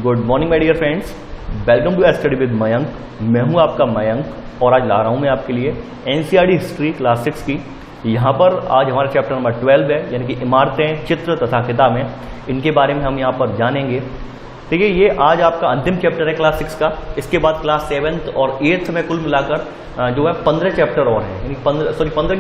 Good morning my dear friends, welcome to study with Mayank. मैं हूं आपका मयंक और आज ला रहा हूं मैं आपके लिए एनसीईआरटी हिस्ट्री क्लास 6 की। यहां पर आज हमारा चैप्टर नंबर 12 है, यानी कि इमारतें, चित्र तथा किताबें। इनके बारे में हम यहां पर जानेंगे। ठीक है, ये आज आपका अंतिम चैप्टर है क्लास 6 का। इसके बाद क्लास 7th और 8th में कुल मिलाकर जो है 15 चैप्टर और हैं, यानी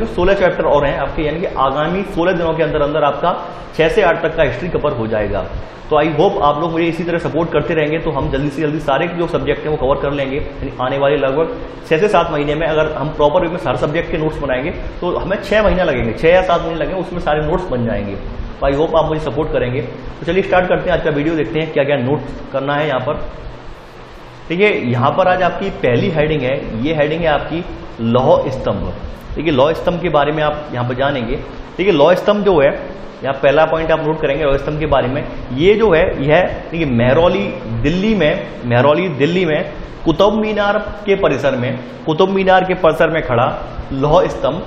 16 चैप्टर और हैं आपके, यानी कि आगामी 16 दिनों के अंदर अंदर आपका 6 से 8 तक का हिस्ट्री कवर हो जाएगा। तो आई होप आप लोग मुझे इसी तरह सपोर्ट करते रहेंगे तो हम जल्दी से जल्दी सारे जो सब्जेक्ट हैं वो कवर कर लेंगे। यानी आने वाले लगभग 6 से 7 महीने में अगर हम प्रॉपर वे में सारे सब्जेक्ट के नोट्स बनाएंगे तो हमें 6 महीना लगेंगे, 6 या 7 महीने लगेंगे, उसमें सारे नोट्स बन जाएंगे। तो आई होप आप मुझे सपोर्ट करेंगे। तो चलिए स्टार्ट करते हैं आज का वीडियो, देखते हैं क्या क्या नोट्स करना है यहाँ पर। ठीक है, यहाँ पर आज आपकी पहली हेडिंग है, ये हेडिंग है आपकी लौह स्तंभ। ठीक है, लौह स्तंभ के बारे में आप यहाँ पर जानेंगे। ठीक है, लौह स्तंभ जो है, यहाँ पहला पॉइंट आप नोट करेंगे लौह स्तंभ के बारे में। ये जो है यह देखिए महरौली दिल्ली में कुतुब मीनार के परिसर में खड़ा लौह स्तंभ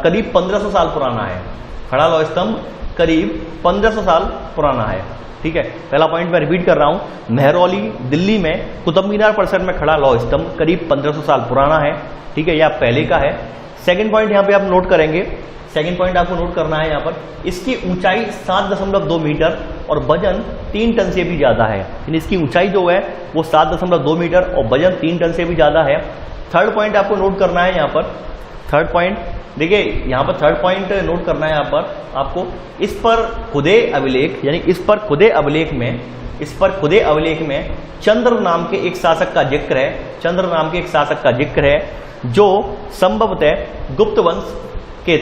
करीब 1500 साल पुराना है। खड़ा लौह स्तंभ करीब 1500 साल पुराना है। ठीक है, पहला पॉइंट मैं रिपीट कर रहा हूं, महरौली दिल्ली में कुतुब मीनार परिसर में खड़ा लौह स्तंभ करीब 1500 साल पुराना है। ठीक है, यह पहले का है। सेकंड पॉइंट यहाँ पे आप नोट करेंगे, सेकंड पॉइंट आपको नोट करना है यहाँ पर, इसकी ऊंचाई 7.2 मीटर और वजन 3 टन से भी ज्यादा है। यानी इसकी ऊंचाई जो है वो 7.2 मीटर और वजन 3 टन से भी ज्यादा है। थर्ड पॉइंट आपको नोट करना है यहाँ पर, थर्ड पॉइंट देखिए यहाँ पर थर्ड पॉइंट नोट करना है यहाँ पर आपको, इस पर खुदे अभिलेख, यानी इस पर खुदे अभिलेख में चंद्र नाम के एक शासक का जिक्र है, जो संभवतः गुप्त वंश के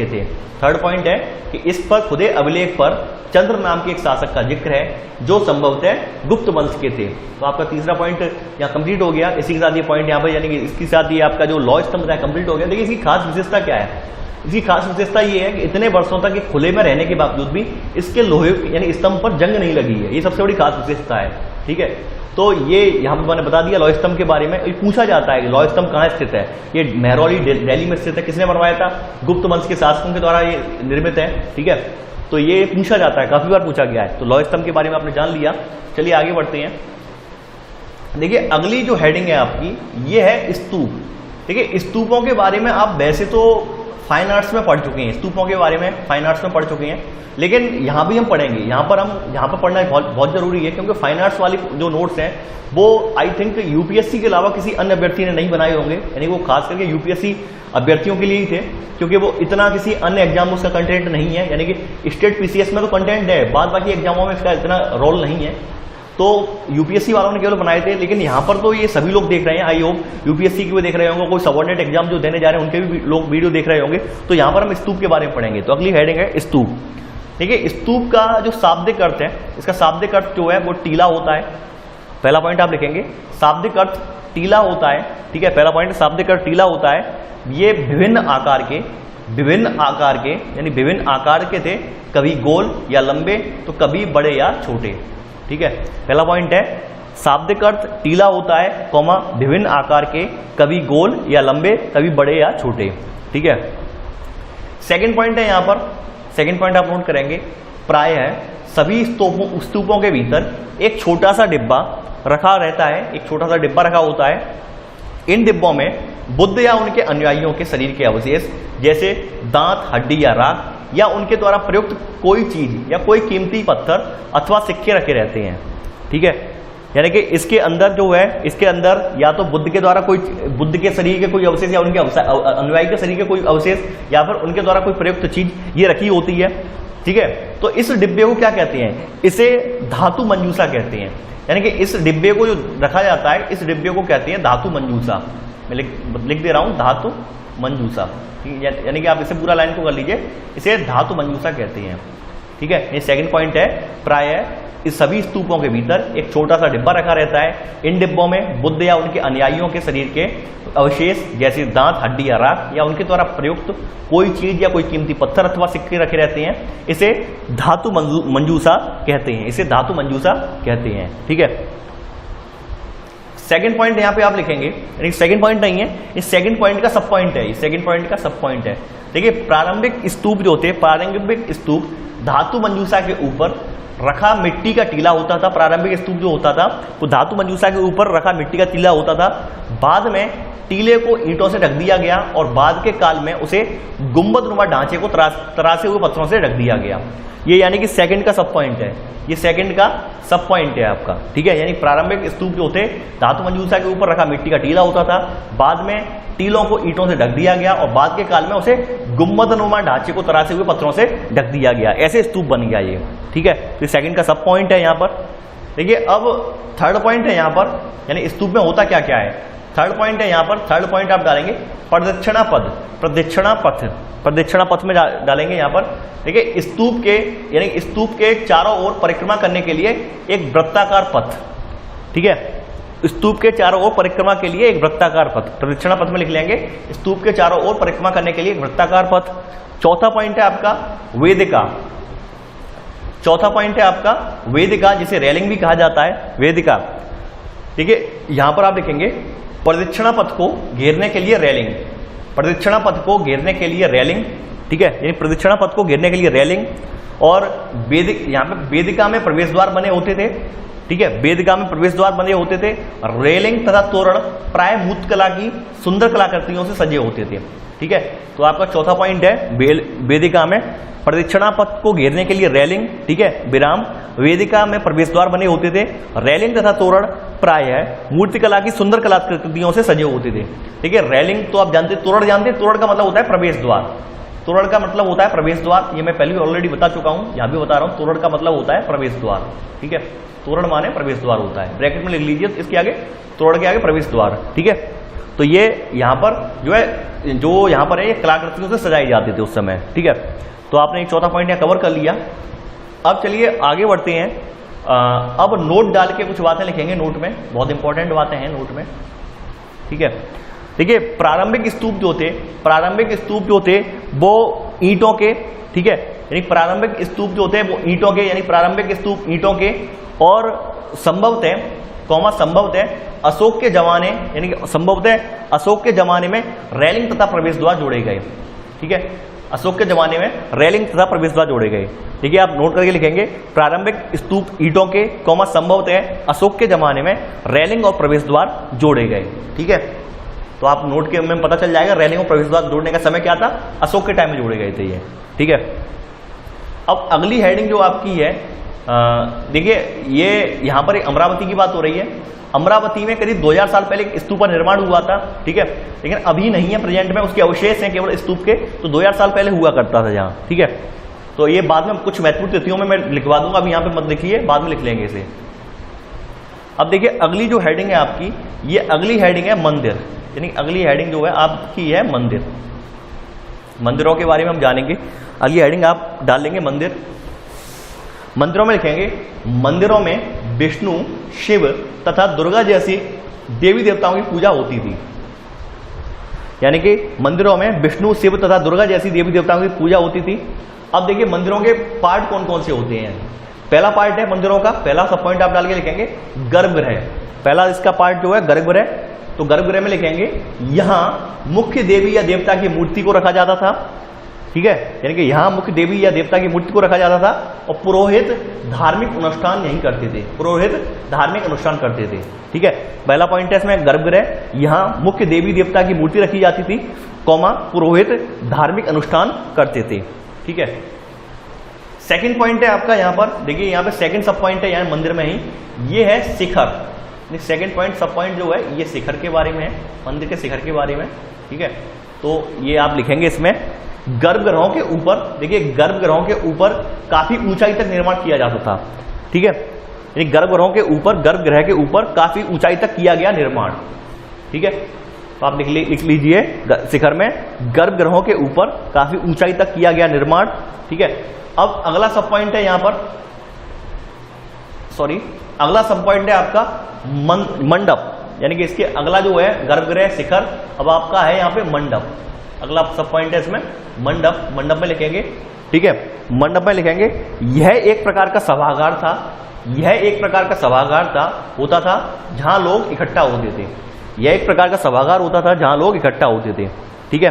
थे। थर्ड पॉइंट है कि इस पर खुदे अभिलेख पर चंद्र नाम के एक शासक का जिक्र है जो संभवतः गुप्त वंश के थे। तो आपका तीसरा पॉइंट यहाँ कंप्लीट हो गया। इसी के साथ ये पॉइंट यहाँ पर, यानी कि इसके साथ ये आपका जो लौह स्तंभ है कंप्लीट हो गया। देखिए इसकी खास विशेषता क्या है, इसकी खास विशेषता ये है कि इतने वर्षों तक ये खुले में रहने के बावजूद भी इसके लोहे यानी स्तंभ पर जंग नहीं लगी है। ये सबसे बड़ी खास विशेषता है। ठीक है, तो ये यहाँ पर मैंने बता दिया लौह स्तंभ के बारे में। पूछा जाता है कि लौह स्तंभ कहाँ स्थित है। ये महरौली दिल्ली में स्थित है। किसने बनवाया था? गुप्त वंश के शासकों के द्वारा ये निर्मित है। ठीक है, तो ये पूछा जाता है, काफी बार पूछा गया है। तो लौह स्तंभ के बारे में आपने जान लिया। चलिए आगे बढ़ते हैं। देखिए अगली जो हेडिंग है आपकी, ये है स्तूप। ठीक है, स्तूपों के बारे में आप वैसे तो फाइन आर्ट्स में पढ़ चुके हैं, स्तूपों के बारे में फाइन आर्ट्स में पढ़ चुके हैं, लेकिन यहाँ भी हम पढ़ेंगे। यहाँ पर पढ़ना बहुत जरूरी है, क्योंकि फाइन आर्ट्स वाली जो नोट्स हैं वो आई थिंक यूपीएससी के अलावा किसी अन्य अभ्यर्थी ने नहीं बनाए होंगे। यानी वो खास करके यूपीएससी अभ्यर्थियों के लिए ही थे, क्योंकि वो इतना किसी अन्य एग्जाम में उसका कंटेंट नहीं है। यानी कि स्टेट पीसीएस में तो कंटेंट है, बाद बाकी एग्जामों में इसका इतना रोल नहीं है। तो यूपीएससी वालों ने केवल बनाए थे, लेकिन यहाँ पर तो ये सभी लोग देख रहे हैं। आई होप यूपीएससी की भी देख रहे होंगे, कोई सबऑर्डिनेट एग्जाम जो देने जा रहे हैं उनके भी लोग वीडियो देख रहे होंगे। तो यहाँ पर हम स्तूप के बारे में पढ़ेंगे। तो अगली हेडिंग है स्तूप। ठीक है, स्तूप का जो शाब्दिक अर्थ है, इसका शाब्दिक अर्थ जो है वो टीला होता है। पहला पॉइंट आप लिखेंगे, शाब्दिक अर्थ टीला होता है। ठीक है, पहला पॉइंट शाब्दिक अर्थ टीला होता है। ये विभिन्न आकार के यानी विभिन्न आकार के थे, कभी गोल या लंबे तो कभी बड़े या छोटे। ठीक है, पहला पॉइंट है शाब्दिक अर्थ टीला होता है, कॉमा विभिन्न आकार के, कभी गोल या लंबे कभी बड़े या छोटे। ठीक है, सेकंड पॉइंट है यहाँ पर, सेकंड पॉइंट आप नोट करेंगे, प्रायः सभी स्तूपों के भीतर एक छोटा सा डिब्बा रखा रहता है, एक छोटा सा डिब्बा रखा होता है। इन डिब्बों में बुद्ध या उनके अनुयायियों के शरीर के अवशेष जैसे दांत, हड्डी या राख या उनके द्वारा प्रयुक्त कोई चीज या कोई कीमती पत्थर अथवा सिक्के रखे रहते हैं। ठीक है, यानी कि इसके अंदर जो है, इसके अंदर या तो बुद्ध के शरीर के कोई अवशेष या उनके अनुयायी के शरीर के कोई अवशेष या फिर उनके द्वारा कोई प्रयुक्त चीज ये रखी होती है। ठीक है, तो इस डिब्बे को क्या कहते हैं? इसे धातु मंजूषा कहते हैं। यानी कि इस डिब्बे को जो रखा जाता है, इस डिब्बे को कहते हैं धातु मंजूषा। मैं लिख दे रहा हूं, धातु मंजूषा। यानी कि आप इसे पूरा लाइन को कर लीजिए, इसे धातु मंजूषा कहते हैं। ठीक है, ये सेकंड पॉइंट है, प्रायः इस सभी स्तूपों के भीतर एक छोटा सा डिब्बा रखा रहता है। इन डिब्बों में बुद्ध या उनके अनुयायियों के शरीर के अवशेष जैसे दांत, हड्डी या राख या उनके द्वारा प्रयुक्त कोई चीज या कोई कीमती पत्थर अथवा सिक्के रखे रहते हैं। इसे धातु मंजूषा कहते हैं, इसे धातु मंजूषा कहते हैं। ठीक है, सेकंड पॉइंट यहाँ पे आप लिखेंगे, यानी सेकंड पॉइंट नहीं है, ये सेकंड पॉइंट का सब पॉइंट है, ये सेकंड पॉइंट का सब पॉइंट है। देखिए प्रारंभिक स्तूप जो होते हैं, प्रारंभिक स्तूप धातु मंजूषा के ऊपर रखा मिट्टी का टीला होता था। प्रारंभिक स्तूप जो होता था वो धातु मंजूषा के ऊपर रखा मिट्टी का टीला होता था। बाद में टीले को ईंटों से ढक दिया गया और बाद के काल में उसे गुंबदनुमा ढांचे को तरासे हुए पत्थरों से ढक दिया गया। ये यानी कि सेकंड का सब पॉइंट है, ये सेकंड का सब पॉइंट है आपका, ठीक है। यानी प्रारंभिक स्तूप जो होते धातु मंजूषा के ऊपर रखा मिट्टी का टीला होता था, बाद में टीलों को ईंटों से ढक दिया गया और बाद के काल में उसे गुंबदनुमा ढांचे को तरासे हुए पत्थरों से ढक दिया गया, ऐसे स्तूप बन गया ये, ठीक है। तो सेकंड का सब पॉइंट है यहाँ पर। देखिए अब थर्ड पॉइंट है यहाँ पर, यानी स्तूप में होता क्या क्या है। थर्ड पॉइंट है यहाँ पर, थर्ड पॉइंट आप डालेंगे प्रदक्षिणा पद, प्रदक्षिणा पथ, प्रदक्षिणा पथ में डालेंगे यहाँ पर। देखिए स्तूप के, यानी स्तूप के चारों ओर परिक्रमा करने के लिए एक वृत्ताकार पथ, ठीक है। स्तूप के चारों ओर परिक्रमा के लिए एक वृत्ताकार पथ, प्रदक्षिणा पथ में लिख लेंगे स्तूप के चारों ओर परिक्रमा करने के लिए एक वृत्ताकार पथ। चौथा पॉइंट है आपका वेदिका, चौथा पॉइंट है आपका वेदिका, जिसे रेलिंग भी कहा जाता है, वेदिका। देखिए यहां पर आप लिखेंगे प्रदक्षिणा पथ को घेरने के लिए रेलिंग, प्रदक्षिणा पथ को घेरने के लिए रेलिंग, ठीक है। यानी प्रदक्षिणा पथ को घेरने के लिए रेलिंग और वेदिक, यहाँ पे वेदिका में प्रवेश द्वार बने होते थे, ठीक है। वेदिका में प्रवेश द्वार बने होते थे, रेलिंग तथा तोरण प्राय मूर्तिकला की सुंदर कलाकृतियों से सजे होते थे, ठीक है। तो आपका चौथा पॉइंट है वेदिका में प्रदक्षिणा पथ को घेरने के लिए रेलिंग, ठीक है, विराम वेदिका में प्रवेश द्वार बने होते थे, रेलिंग तथा तोरण प्राय मूर्तिकला की सुंदर कलाकृतियों से सजे होते थे, ठीक है। रेलिंग तो आप जानते, तोरण जानते, तोरण का मतलब होता है प्रवेश द्वार, तोरण का मतलब होता है प्रवेश द्वार, ये मैं पहले ऑलरेडी बता चुका हूं, यहां भी बता रहा हूं, तोरण का मतलब होता है प्रवेश द्वार, ठीक है। तोरण माने प्रवेश द्वार होता है, ब्रैकेट में लिख लीजिए इसके आगे, तोरण के आगे प्रवेश द्वार, ठीक है। तो ये यहां पर जो है, जो यहां पर है ये कलाकृतियों से सजाए जाते थे उस समय, ठीक है। तो आपने एक चौथा पॉइंट यहां कवर कर लिया। अब चलिए आगे बढ़ते हैं। अब नोट डाल के कुछ बातें लिखेंगे नोट में, बहुत इंपॉर्टेंट बातें हैं नोट में, ठीक है। देखिए प्रारंभिक स्तूप जो थे, प्रारंभिक स्तूप जो थे वो ईंटों के, ठीक है, यानी प्रारंभिक स्तूप जो थे वो ईंटों के, यानी प्रारंभिक स्तूप ईंटों के, और संभवतः अशोक के जमाने, यानी संभवतः अशोक के जमाने में रेलिंग तथा प्रवेश द्वार जोड़े गए, ठीक है। अशोक के जमाने में रेलिंग तथा प्रवेश द्वार जोड़े गए, ठीक है। आप नोट करके लिखेंगे प्रारंभिक स्तूप ईंटों के, संभवतः अशोक के जमाने में रेलिंग और प्रवेश द्वार जोड़े गए, ठीक है। तो आप नोट के में पता चल जाएगा रेलिंग और प्रवेश द्वार जोड़ने का समय क्या था, अशोक के टाइम में जोड़े गए थे ये, ठीक है। अब अगली हेडिंग जो आपकी है, देखिए ये यहां पर अमरावती की बात हो रही है। अमरावती में करीब 2000 साल पहले एक स्तूप का निर्माण हुआ था, ठीक है, लेकिन अभी नहीं है, प्रेजेंट में उसके अवशेष हैं केवल स्तूप के, तो 2000 साल पहले हुआ करता था जहां, ठीक है। तो ये बाद में कुछ महत्वपूर्ण तिथियों में मैं लिखवा दूंगा, अभी यहां पे मत लिखिए, बाद में लिख लेंगे इसे। अब देखिए अगली जो हेडिंग है आपकी, ये अगली हेडिंग है मंदिर, यानी अगली हेडिंग जो है आपकी है मंदिर, मंदिरों के बारे में हम जानेंगे। अगली हेडिंग आप डाल लेंगे मंदिर। मंदिरों में लिखेंगे मंदिरों में विष्णु, शिव तथा दुर्गा जैसी देवी देवताओं की पूजा होती थी, यानी कि मंदिरों में विष्णु, शिव तथा दुर्गा जैसी देवी देवताओं की पूजा होती थी। अब देखिए मंदिरों के पार्ट कौन कौन से होते हैं। पहला पार्ट है मंदिरों का, पहला सब पॉइंट आप डाल के लिखेंगे गर्भगृह, पहला इसका पार्ट जो है गर्भगृह। तो गर्भगृह में लिखेंगे यहां मुख्य देवी या देवता की मूर्ति को रखा जाता था, ठीक है, यानी कि यहां मुख्य देवी या देवता की मूर्ति को रखा जाता था और पुरोहित धार्मिक अनुष्ठान यहीं करते थे, पुरोहित धार्मिक अनुष्ठान करते थे, ठीक है। पहला पॉइंट है इसमें गर्भगृह, यहां मुख्य देवी देवता की मूर्ति रखी जाती थी, पुरोहित धार्मिक अनुष्ठान करते थे, ठीक है। सेकंड पॉइंट है आपका यहां पर, देखिए यहां पे सेकंड सब पॉइंट है यहां मंदिर में ही, ये है शिखर। सेकंड पॉइंट सब पॉइंट जो है ये शिखर के बारे में है, मंदिर के शिखर के बारे में, ठीक है। तो ये आप लिखेंगे इसमें गर्भगृहों के ऊपर, देखिए गर्भगृहों के ऊपर काफी ऊंचाई तक निर्माण किया जाता था, ठीक है, यानी गर्भगृहों के ऊपर, गर्भगृह के ऊपर काफी ऊंचाई तक किया गया निर्माण, ठीक है। तो आप लिख लीजिए शिखर में गर्भगृहों के ऊपर काफी ऊंचाई तक किया गया निर्माण, ठीक है। अब अगला सब पॉइंट है यहां पर, अगला सब पॉइंट है आपका मंडप, यानी कि इसके अगला जो है गर्भगृह शिखर, अब आपका है यहां पे मंडप, अगला सब पॉइंट है इसमें मंडप। मंडप में लिखेंगे, ठीक है, मंडप में लिखेंगे यह एक प्रकार का सभागार था यह एक प्रकार का सभागार होता था जहां लोग इकट्ठा होते थे। यह एक प्रकार का सभागार होता था जहां लोग इकट्ठा होते थे। ठीक है,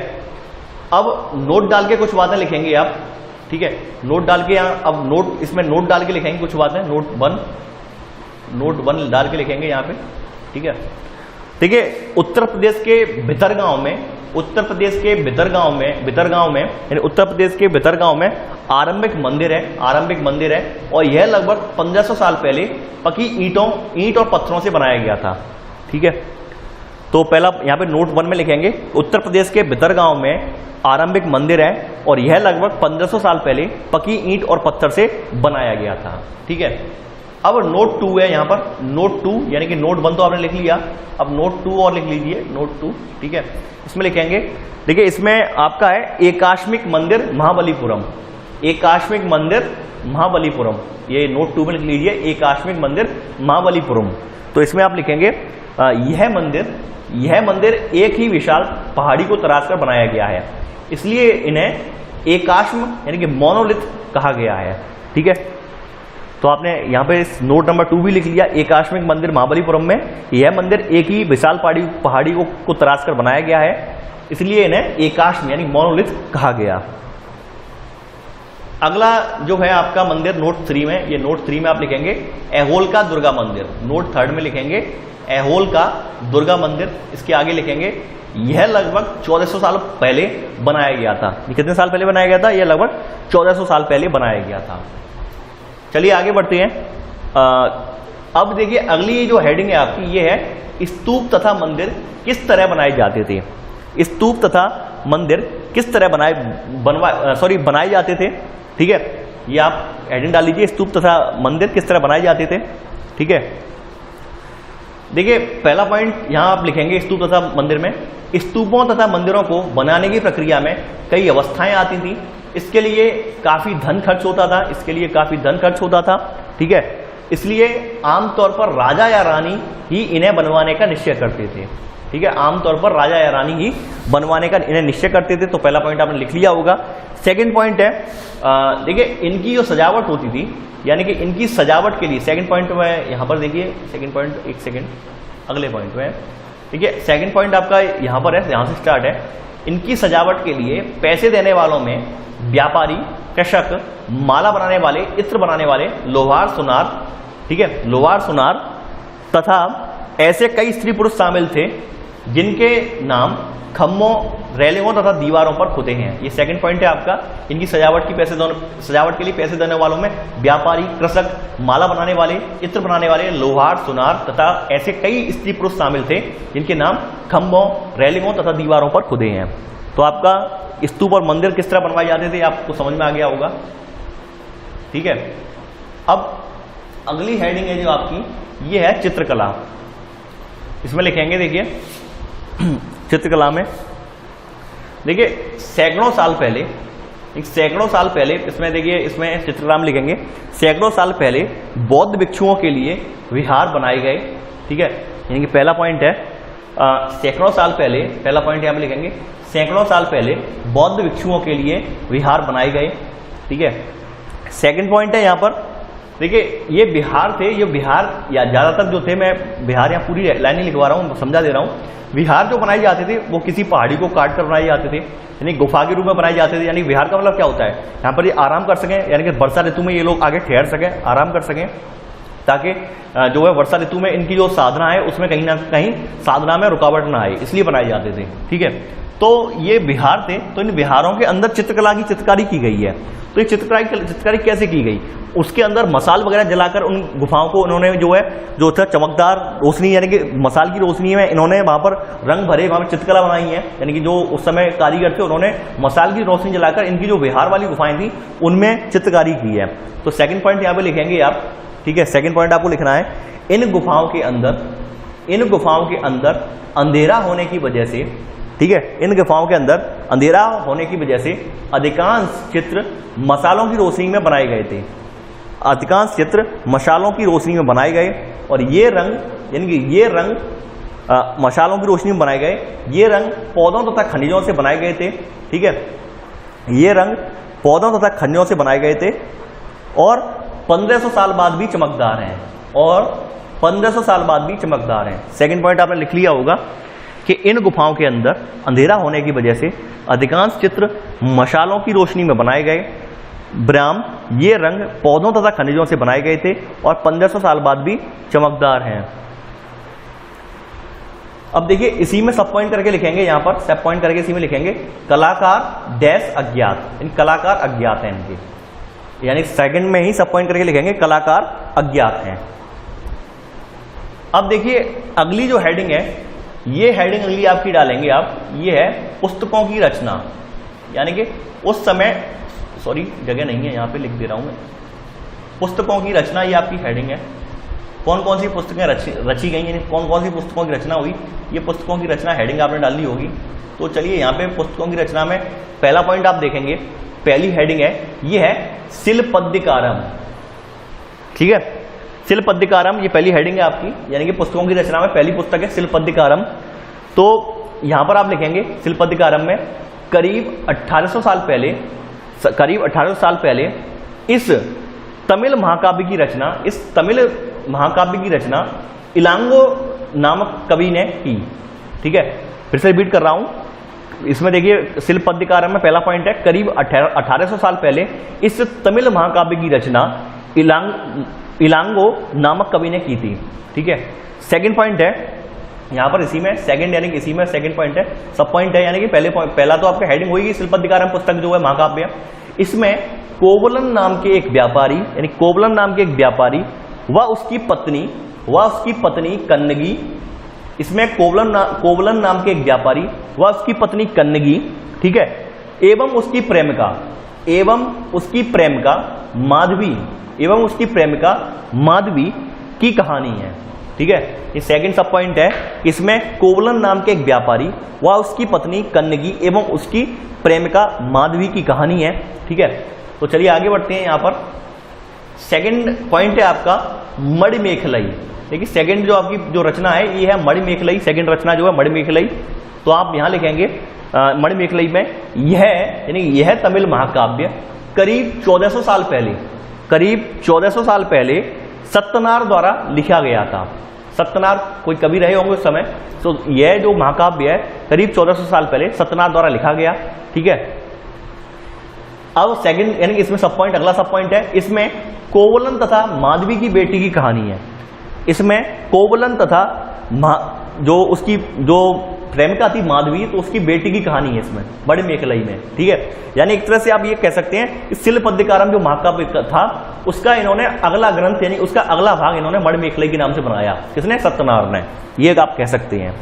अब नोट डाल के कुछ बातें लिखेंगे आप। ठीक है, नोट डाल के यहाँ अब नोट, इसमें नोट डाल के लिखेंगे कुछ बातें। नोट वन डाल के लिखेंगे यहाँ पे। ठीक है, देखिए उत्तर प्रदेश के भितरगांव में उत्तर प्रदेश के भितरगांव में आरंभिक मंदिर है और यह लगभग 1500 साल पहले पकी ईंट और पत्थरों से बनाया गया था। ठीक है, तो पहला यहाँ पे नोट 1 में लिखेंगे उत्तर प्रदेश के भितरगांव में आरंभिक मंदिर है और यह लगभग 1500 साल पहले पकी ईंट और पत्थर से बनाया गया था। ठीक है, अब नोट 2 है यहाँ पर। नोट 2 यानी कि नोट 1 तो आपने लिख लिया, अब नोट 2 और लिख लीजिए, नोट 2। ठीक है, इसमें लिखेंगे, देखिए इसमें आपका है एकाश्मिक मंदिर महाबलीपुरम। एकाश्मिक मंदिर महाबलीपुरम, ये नोट 2 में लिख लीजिए, एकाश्मिक मंदिर महाबलीपुरम। तो इसमें आप लिखेंगे यह मंदिर एक ही विशाल पहाड़ी को तराश कर बनाया गया है, इसलिए इन्हें एकाश्म यानी कि मोनोलिथ कहा गया है। ठीक है, तो आपने यहाँ पे नोट नंबर 2 भी लिख लिया, एकाश्मिक मंदिर महाबलीपुरम में यह मंदिर एक ही विशाल पहाड़ी को तराश कर बनाया गया है, इसलिए इन्हें एकाश्म यानी मोनोलिथ कहा गया। अगला जो है आपका मंदिर नोट 3 में, ये नोट 3 में आप लिखेंगे ऐहोल का दुर्गा मंदिर। नोट 3 में लिखेंगे ऐहोल का दुर्गा मंदिर। इसके आगे लिखेंगे यह लगभग 1400 साल पहले बनाया गया था। ये कितने साल पहले बनाया गया था? यह लगभग 1400 साल पहले बनाया गया था। चलिए आगे बढ़ते हैं। अब देखिए अगली जो हेडिंग है आपकी, ये है स्तूप तथा मंदिर किस तरह बनाए जाते थे। स्तूप तथा मंदिर किस तरह बनाए जाते थे। ठीक है, ये आप हेडिंग डाल लीजिए, स्तूप तथा मंदिर किस तरह बनाए जाते थे। ठीक है, देखिए पहला पॉइंट यहां आप लिखेंगे स्तूप तथा मंदिर में, स्तूपों तथा मंदिरों को बनाने की प्रक्रिया में कई अवस्थाएं आती थी। इसके लिए काफी धन खर्च होता था। ठीक है, इसलिए आमतौर पर राजा या रानी ही इन्हें बनवाने का निश्चय करते थे। ठीक है, आमतौर पर राजा या रानी ही बनवाने का इन्हें निश्चय करते थे। तो पहला पॉइंट आपने लिख लिया होगा। सेकंड पॉइंट है, देखिए इनकी जो सजावट होती थी, यानी कि इनकी सजावट के लिए, सेकंड पॉइंट में यहां पर देखिए, सेकंड पॉइंट, एक सेकंड, अगले पॉइंट में देखिए सेकंड पॉइंट आपका यहां पर है, यहां से स्टार्ट है। इनकी सजावट के लिए पैसे देने वालों में व्यापारी, कृषक, माला बनाने वाले, इत्र बनाने वाले, लोहार, सुनार, ठीक है, लोहार, सुनार तथा ऐसे कई स्त्री पुरुष शामिल थे जिनके नाम खम्भों, रेलिंगों तथा दीवारों पर खुदे हैं। ये सेकंड पॉइंट है आपका। इनकी सजावट के लिए पैसे देने वालों में व्यापारी, कृषक, माला बनाने वाले, इत्र बनाने वाले, लोहार, सुनार तथा ऐसे कई स्त्री पुरुष शामिल थे जिनके नाम खम्भों, रेलिंगों तथा दीवारों पर खुदे हैं। तो आपका स्तूप और मंदिर किस तरह बनवाए जाते थे आपको समझ में आ गया होगा। ठीक है, अब अगली हेडिंग है जो आपकी, ये है चित्रकला। इसमें लिखेंगे, देखिए चित्रकला में देखिए सैकड़ों साल पहले इसमें देखिए, इसमें चित्रकला में लिखेंगे सैकड़ों साल पहले बौद्ध भिक्षुओं के लिए विहार बनाए गए। ठीक है, यानी कि पहला पॉइंट है सैकड़ों साल पहले, पहला पॉइंट यहां पे लिखेंगे सैकड़ों साल पहले बौद्ध भिक्षुओं के लिए विहार बनाए गए। ठीक है, सेकंड पॉइंट है यहां पर, देखिए ये बिहार थे, ये बिहार या ज्यादातर जो थे, मैं बिहार यहाँ पूरी लाइन लिखवा रहा हूँ, समझा दे रहा हूँ। विहार जो बनाए जाते थे वो किसी पहाड़ी को काट कर बनाए जाते थे, यानी गुफा के रूप में बनाए जाते थे। यानी बिहार का मतलब क्या होता है, यहाँ पर ये आराम कर सकें, यानी कि वर्षा ऋतु में ये लोग आगे ठहर सकें, आराम कर सकें, ताकि जो है वर्षा ऋतु में इनकी जो साधना है उसमें कहीं ना कहीं साधना में रुकावट ना आए, इसलिए बनाए जाते थे। ठीक है, तो ये बिहार थे, तो इन बिहारों के अंदर चित्रकला की चित्रकारी की गई है। तो ये चित्रकारी कैसे की गई, उसके अंदर मसाल वगैरह जलाकर उन गुफाओं को उन्होंने जो था चमकदार रोशनी, यानी कि मसाल की रोशनी में इन्होंने वहां पर रंग भरे, वहां पर चित्रकला बनाई है। यानी कि जो उस समय कारीगर थे उन्होंने मसाल की रोशनी जलाकर इनकी जो बिहार वाली गुफाएं थी उनमें चित्रकारी की है। तो सेकंड पॉइंट यहाँ पे लिखेंगे आप। ठीक है, सेकंड पॉइंट आपको लिखना है, इन गुफाओं के अंदर अंधेरा होने की वजह से, ठीक है, इन गुफाओं के अंदर अंधेरा होने की वजह से अधिकांश चित्र मसालों की रोशनी में बनाए गए थे। अधिकांश चित्र मशालों की रोशनी में बनाए गए और ये रंग, यानी कि ये रंग मशालों की रोशनी में बनाए गए, ये रंग पौधों तथा खनिजों से बनाए गए थे। ठीक है, ये रंग पौधों तथा खनिजों से बनाए गए थे और 1500 साल बाद भी चमकदार हैं, और 1500 साल बाद भी चमकदार हैं। सेकंड पॉइंट आपने लिख लिया होगा कि इन गुफाओं के अंदर अंधेरा होने की वजह से अधिकांश चित्र मशालों की रोशनी में बनाए गए। ब्राह्म ये रंग पौधों तथा खनिजों से बनाए गए थे और 1500 साल बाद भी चमकदार हैं। अब देखिए इसी में सब पॉइंट करके लिखेंगे, यहां पर सब पॉइंट करके इसी में लिखेंगे कलाकार डैश अज्ञात, इन कलाकार अज्ञात हैं इनके, यानी सेकंड में ही सब पॉइंट करके लिखेंगे कलाकार अज्ञात हैं। अब देखिए अगली जो हेडिंग है, ये हेडिंग अगली आपकी डालेंगे आप, ये है पुस्तकों की रचना, यानी कि उस समय, सॉरी जगह नहीं है यहां पे लिख दे रहा हूं मैं, पुस्तकों की रचना ये आपकी हेडिंग है। कौन कौन सी पुस्तकें रची गई, यानी कौन कौन सी पुस्तकों की रचना हुई, ये पुस्तकों की रचना हेडिंग आपने डाली होगी। तो चलिए यहाँ पे पुस्तकों की रचना में पहला पॉइंट आप देखेंगे, पहली हेडिंग है, ये है शिलपद्यकारम, ठीक है, शिलपद्यकारम ये पहली हेडिंग है आपकी, यानी कि पुस्तकों की रचना में पहली पुस्तक है शिलपद्यकारम। तो यहां पर आप लिखेंगे शिलपद्यकारम में करीब 1800 साल पहले, करीब 1800 साल पहले इस तमिल महाकाव्य की रचना, इस तमिल महाकाव्य की रचना इलांगो नामक कवि ने की, ठीक है। फिर से रिपीट कर रहा हूं, इसमें देखिए शिलपद्यकारम में पहला पॉइंट है करीब 1800 साल पहले इस तमिल महाकाव्य की रचना इलांगो नामक कवि ने की थी, ठीक है। सेकंड पॉइंट है यहां पर इसी में सेकंड, यानी कि इसी में सेकंड पॉइंट है, सब पॉइंट है, यानी कि पहला तो आपका हेडिंग होगी शिलपद्यकारम पुस्तक जो है महाकाव्य, इसमें कोवलन नाम के एक व्यापारी, यानी कोवलन नाम के एक व्यापारी व उसकी पत्नी कन्नगी, इसमें कोवलन नाम के एक व्यापारी व उसकी पत्नी कन्नगी, ठीक है, एवं उसकी प्रेमिका माधवी की कहानी है, ठीक है। ये सेकंड सब पॉइंट है, इसमें कोवलन नाम के एक व्यापारी व उसकी पत्नी कन्नगी एवं उसकी प्रेमिका माधवी की कहानी है, ठीक है। तो चलिए आगे बढ़ते हैं। यहां पर सेकंड पॉइंट है आपका मणिमेखलई, देखिए सेकंड जो आपकी जो रचना है ये है मणिमेखलई, सेकंड रचना जो है मणिमेखलई। तो आप यहां लिखेंगे मणिमेखलई में यह, यानी यह तमिल महाकाव्य करीब 1400 साल पहले, करीब 1400 साल पहले सत्यनार द्वारा लिखा गया था। सत्यनार कोई कवि रहे होंगे उस समय, तो यह जो महाकाव्य है करीब 1400 साल पहले सत्यनार द्वारा लिखा गया, ठीक है। अब सेकंड, यानी कि इसमें सब पॉइंट, अगला सब पॉइंट है, इसमें कोवलन तथा माधवी की बेटी की कहानी है। इसमें कोवलन तथा जो उसकी जो प्रेमिका थी माधवी, तो उसकी बेटी की कहानी है इसमें मणिमेखलई में, ठीक है। यानी एक तरह से आप ये कह सकते हैं शिलपद्यकारम जो महाकाव्य था उसका इन्होंने अगला ग्रंथ, यानी उसका अगला भाग इन्होंने मणिमेखलई के नाम से बनाया, किसने, सत्यनारायण ने, ये आप कह सकते हैं।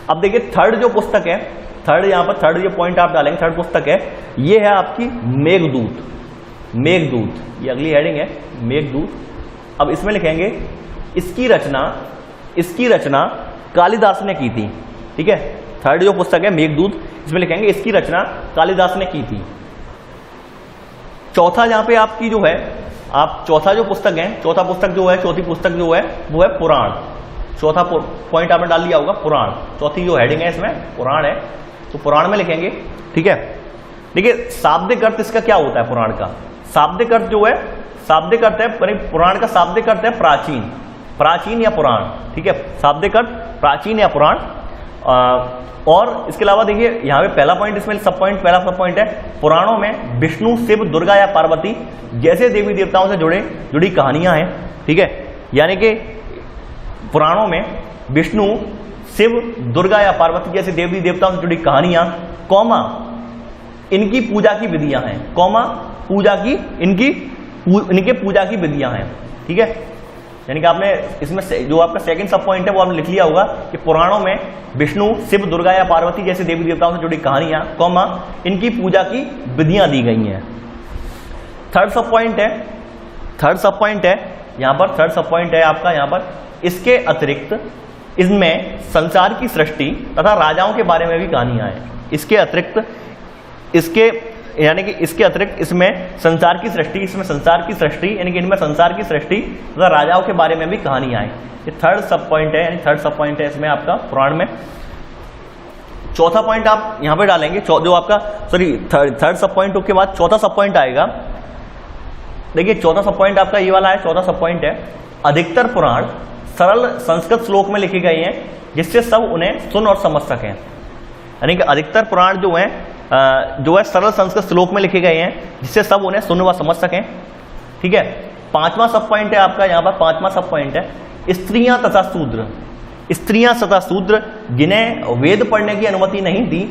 अब देखिए थर्ड जो पुस्तक है, थर्ड यहां पर थर्ड ये पॉइंट आप डालेंगे, थर्ड पुस्तक है ये है आपकी मेघदूत, मेघदूत ये अगली हेडिंग है मेघदूत। अब इसमें लिखेंगे इसकी रचना कालिदास ने की थी, ठीक है। थर्ड जो पुस्तक है मेघदूत, इसमें लिखेंगे इसकी रचना कालिदास ने की थी। चौथा यहां पे आपकी जो है, आप चौथा जो पुस्तक है, चौथा पुस्तक जो है, चौथी पुस्तक जो है वो है पुराण। चौथा पॉइंट आपने डाल लिया होगा पुराण, चौथी जो हेडिंग है इसमें पुराण है, तो पुराण में लिखेंगे, ठीक है। देखिए शाब्दिक अर्थ इसका क्या होता है पुराण का, शाब्दिक अर्थ जो है, शाब्दिक अर्थ है पुराण का, शाब्दिक अर्थ है प्राचीन, प्राचीन या पुराण, ठीक है, शाब्दिक अर्थ प्राचीन या पुराण। और इसके अलावा देखिए यहां पे पहला पॉइंट, इसमें सब पॉइंट, पहला सब पॉइंट है पुराणों में विष्णु, शिव, दुर्गा या पार्वती जैसे देवी देवताओं से जुड़ी कहानियां हैं, ठीक है। यानी कि पुराणों में विष्णु, शिव, दुर्गा या पार्वती जैसे देवी देवताओं से जुड़ी कहानियां, कौमा इनकी पूजा की विधियां हैं, कौमा पूजा की इनके पूजा की विधियां हैं, ठीक है। यानी कि आपने इसमें जो आपका सेकंड सब पॉइंट है वो आपने लिख लिया होगा कि पुराणों में विष्णु, शिव, दुर्गा या पार्वती जैसे देवी देवताओं से जुड़ी कहानियां, कौमा इनकी पूजा की विधियां दी गई हैं। थर्ड सब पॉइंट है, थर्ड सब पॉइंट है यहां पर, थर्ड सब पॉइंट है आपका यहां पर, इसके अतिरिक्त इसमें संसार की सृष्टि तथा राजाओं के बारे में भी कहानियां हैं। इसके अतिरिक्त इसके अतिरिक्त इसमें संसार की सृष्टि, इसमें संसार की सृष्टि यानी कि इनमें संसार की सृष्टि तथा राजाओं के बारे में भी कहानियां हैं। ये थर्ड सब पॉइंट है, यानी थर्ड सब पॉइंट है इसमें आपका पुराण में। चौथा पॉइंट आप यहां पे डालेंगे, जो आपका थर्ड सब पॉइंट के बाद चौथा सब पॉइंट आएगा, देखिए चौथा सब पॉइंट आपका ये वाला है, चौथा सब पॉइंट है, अधिकतर पुराण सरल संस्कृत श्लोक में लिखे गए हैं जिससे सब उन्हें सुन और समझ सकें। यानी कि अधिकतर पुराण जो है सरल संस्कृत श्लोक में लिखे गए हैं जिससे सब उन्हें सुन व समझ सकें। ठीक है, पांचवा सब पॉइंट है आपका यहाँ पर, पांचवा सब पॉइंट है स्त्रियां तथा शूद्र। स्त्रियां तथा शूद्र जिन्हें वेद पढ़ने की अनुमति नहीं थी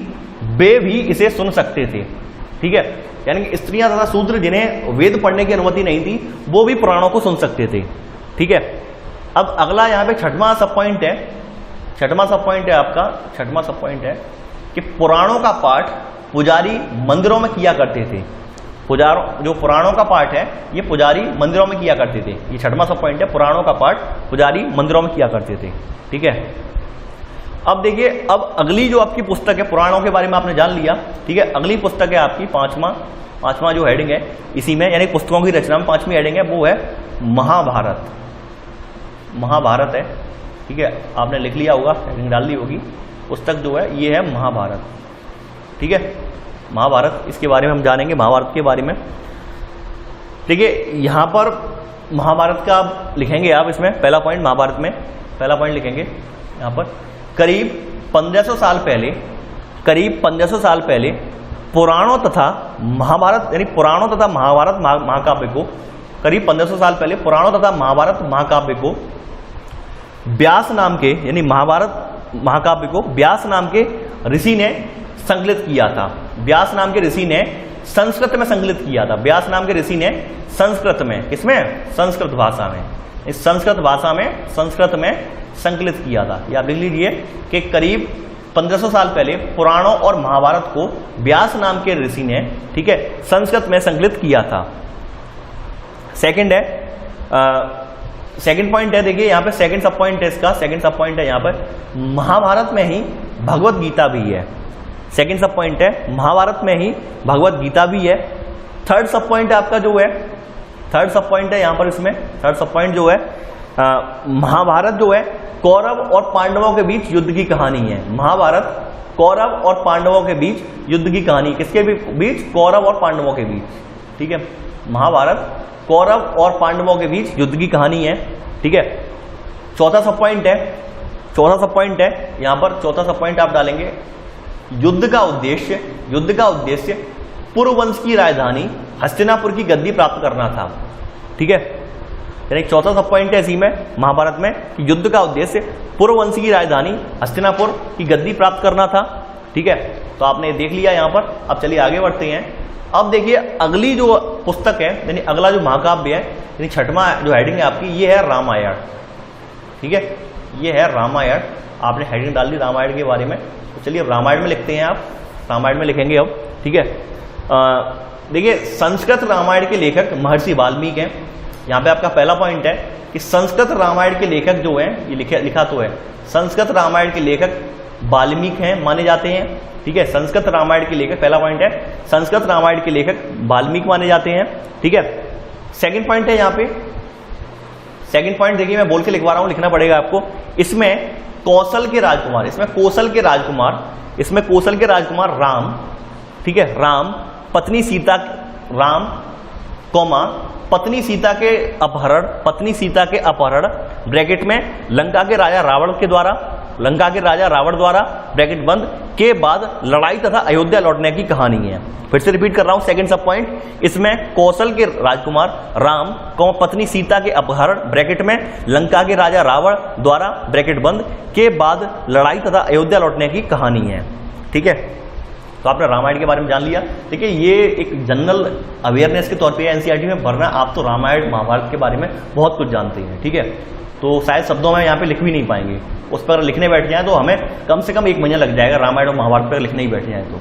वे भी इसे सुन सकते थे। ठीक है, यानी कि स्त्रियां तथा शूद्र जिन्हें वेद पढ़ने की अनुमति नहीं थी वो भी पुराणों को सुन सकते थे। ठीक है, अब अगला यहाँ पे छठवां सब पॉइंट है, छठवां सब पॉइंट है आपका, छठवां सब पॉइंट है कि पुराणों का पाठ पुजारी मंदिरों में किया करते थे। जो पुराणों का पाठ है ये पुजारी मंदिरों में किया करते थे। ये छठवां सब पॉइंट है, पुराणों का पाठ पुजारी मंदिरों में किया करते थे। ठीक है, अब देखिए, अब अगली जो आपकी पुस्तक है, पुराणों के बारे में आपने जान लिया। ठीक है, अगली पुस्तक है आपकी पांचवा जो हेडिंग है इसी में, यानी पुस्तकों की रचना में पांचवी हेडिंग है वो है महाभारत। महाभारत है। ठीक है, आपने लिख लिया होगा, हेडिंग डाल दी होगी। पुस्तक जो है ये है महाभारत। ठीक है, महाभारत, इसके बारे में हम जानेंगे, महाभारत के बारे में। देखिए यहां पर महाभारत का आप लिखेंगे, आप इसमें पहला पॉइंट महाभारत में पहला पॉइंट लिखेंगे यहां पर, करीब 1500 साल पहले, करीब 1500 साल पहले पुराणों तथा महाभारत यानी पुराणों तथा महाभारत महाकाव्य को, करीब 1500 साल पहले पुराणों तथा महाभारत महाकाव्य को व्यास नाम के, यानी महाभारत महाकाव्य को व्यास नाम के ऋषि ने संकलित किया था। व्यास नाम के ऋषि ने संस्कृत में संकलित किया था। व्यास नाम के ऋषि ने संस्कृत में, किसमें? संस्कृत भाषा में, इस संस्कृत भाषा में, संस्कृत में संकलित किया था। ये आप लिख लीजिए कि करीब 1500 साल पहले पुराणों और महाभारत को व्यास नाम के ऋषि ने, ठीक है, संस्कृत में संकलित किया था। सेकंड है, सेकंड पॉइंट है, देखिए यहां पे सेकंड सब पॉइंट है इसका, सेकंड सब पॉइंट है यहां पर महाभारत में ही भगवत गीता भी है। सेकंड सब पॉइंट है महाभारत में ही भगवत गीता भी है। थर्ड सब पॉइंट आपका जो है, थर्ड सब पॉइंट है यहां पर, इसमें थर्ड सब पॉइंट जो है महाभारत जो है कौरव और पांडवों के बीच युद्ध की कहानी है। महाभारत कौरव और पांडवों के बीच युद्ध की कहानी, किसके बीच? कौरव और पांडवों के बीच। ठीक है, महाभारत कौरव और पांडवों के बीच युद्ध की कहानी है। ठीक है, चौथा सब पॉइंट है, चौथा सब पॉइंट है यहां पर, चौथा सब पॉइंट आप डालेंगे युद्ध का उद्देश्य, युद्ध का उद्देश्य पुरुवंश की राजधानी हस्तिनापुर की गद्दी प्राप्त करना था। ठीक है, यानी चौथा सब पॉइंट है इसी में महाभारत में कि युद्ध का उद्देश्य पुरुवंश की राजधानी हस्तिनापुर की गद्दी प्राप्त करना था। ठीक है, तो आपने देख लिया यहां पर। अब चलिए आगे बढ़ते हैं। अब देखिए अगली जो पुस्तक है, यानी अगला जो महाकाव्य है, यानी छठवां जो हेडिंग है आपकी, ये है रामायण। ठीक है, ये है रामायण। आपने हेडिंग डाल दी रामायण के बारे में, तो चलिए अब रामायण में लिखते हैं, आप रामायण में लिखेंगे अब। ठीक है, देखिए संस्कृत रामायण के लेखक महर्षि वाल्मीकि हैं। यहाँ पे आपका पहला पॉइंट है कि संस्कृत रामायण के लेखक जो हैं, ये लिखा तो है, संस्कृत रामायण के लेखक वाल्मीकि हैं, माने जाते हैं। ठीक है, संस्कृत रामायण के लेखक, पहला पॉइंट है संस्कृत रामायण के लेखक वाल्मीकि माने जाते हैं। ठीक है, सेकंड पॉइंट है यहाँ पे, सेकंड पॉइंट देखिए मैं बोल के लिखवा रहा हूं, लिखना पड़ेगा आपको। इसमें कौशल के राजकुमार, इसमें कौशल के राजकुमार, इसमें कौशल के राजकुमार राम, ठीक है, राम पत्नी सीता, राम कौमा पत्नी सीता के अपहरण, पत्नी सीता के अपहरण ब्रैकेट में लंका के राजा रावण के द्वारा, लंका के राजा रावण द्वारा ब्रैकेट बंद के बाद लड़ाई तथा अयोध्या लौटने की कहानी है। फिर से रिपीट कर रहा हूं, सेकंड सब पॉइंट, इसमें कौशल के राजकुमार राम को पत्नी सीता के अपहरण ब्रैकेट में लंका के राजा रावण द्वारा ब्रैकेट बंद के बाद लड़ाई तथा अयोध्या लौटने की कहानी है। ठीक है, तो आपने रामायण के बारे में जान लिया। देखिए ये एक जनरल अवेयरनेस के तौर पे एनसीईआरटी में भरना, आप तो रामायण महाभारत के बारे में बहुत कुछ जानते हैं। ठीक है, तो शायद शब्दों में यहाँ पे लिख भी नहीं पाएंगे, उस पर लिखने बैठ जाए तो हमें कम से कम 1 महीना लग जाएगा रामायण और महाभारत पर लिखने ही बैठ जाए तो।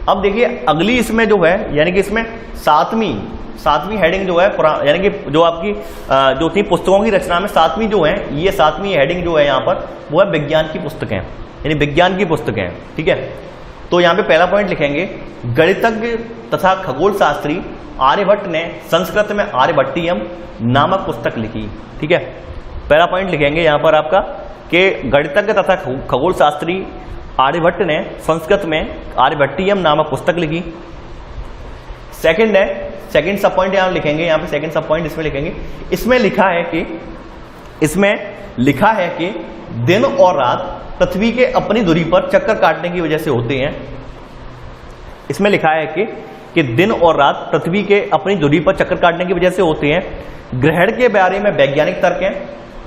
अब देखिए अगली इसमें जो है, यानी कि इसमें सातवीं हेडिंग जो है, यानी कि जो आपकी जो थी पुस्तकों की रचना में सातवीं जो है, ये सातवीं हेडिंग जो है यहाँ पर वो है विज्ञान की पुस्तकें, यानी विज्ञान की पुस्तकें। ठीक है, तो यहाँ पे पहला पॉइंट लिखेंगे गणितज्ञ तथा खगोल शास्त्री आर्यभट्ट ने संस्कृत में आर्यभट्टियम नामक पुस्तक लिखी। ठीक है, पहला पॉइंट लिखेंगे यहाँ पर आपका कि गणितज्ञ तथा खगोल शास्त्री आर्यभट्ट ने संस्कृत में आर्यभट्टियम नामक पुस्तक लिखी। सेकंड है सेकंड सब पॉइंट यहां लिखेंगे, यहां पे सेकंड सब पॉइंट इसमें लिखेंगे। इसमें लिखा है कि दिन और रात पृथ्वी के अपनी धुरी पर चक्कर काटने की वजह से होते हैं। इसमें लिखा है कि दिन और रात पृथ्वी के अपनी धुरी पर चक्कर काटने की वजह से होते हैं। ग्रहण के बारे में वैज्ञानिक तर्क है,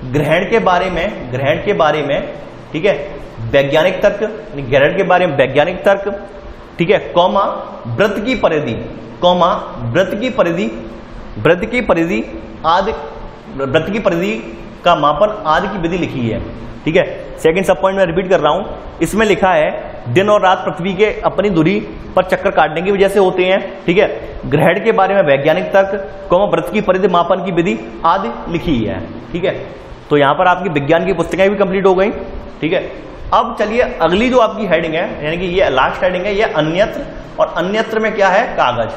ग्रहण के बारे में ठीक है वैज्ञानिक तर्क, ग्रहण के बारे में वैज्ञानिक तर्क, ठीक है, कॉमा वृत्त की परिधि का मापन आदि की विधि लिखी है। ठीक है, सेकंड सब पॉइंट में रिपीट कर रहा हूं। इसमें लिखा है दिन और रात पृथ्वी के अपनी धुरी पर चक्कर काटने की वजह से होते हैं। ठीक है, ग्रहण के बारे में वैज्ञानिक तर्क, कॉमा वृत्त की परिधि मापन की विधि आदि लिखी है। ठीक है, तो यहां पर आपकी विज्ञान की पुस्तकें भी कंप्लीट हो गई। ठीक है, अब चलिए अगली जो आपकी हेडिंग है, यानी कि ये लास्ट हेडिंग है, ये अन्यत्र, और अन्यत्र में क्या है, कागज।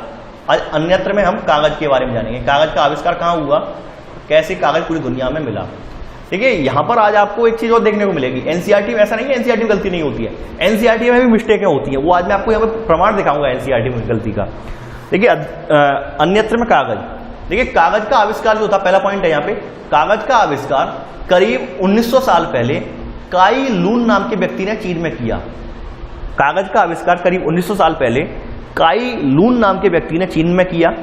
आज अन्यत्र में हम कागज के बारे में जानेंगे, कागज का आविष्कार कहां हुआ, कैसे कागज पूरी दुनिया में मिला। देखिए यहां पर आज आपको एक चीज और देखने को मिलेगी, एनसीईआरटी में ऐसा नहीं है एनसीईआरटी में गलती नहीं होती है, एनसीईआरटी में भी मिस्टेकें होती हैं, वो आज मैं आपको यहाँ पे प्रमाण दिखाऊंगा एनसीईआरटी में गलती का। देखिए अन्यत्र में कागज, देखिए कागज का आविष्कार जो था, पहला पॉइंट है यहाँ पे, कागज का आविष्कार करीब 1900 साल पहले काई लून नाम के व्यक्ति ने चीन में किया। कागज का आविष्कार करीब 1900 साल पहले काई लून नाम के व्यक्ति ने चीन में किया।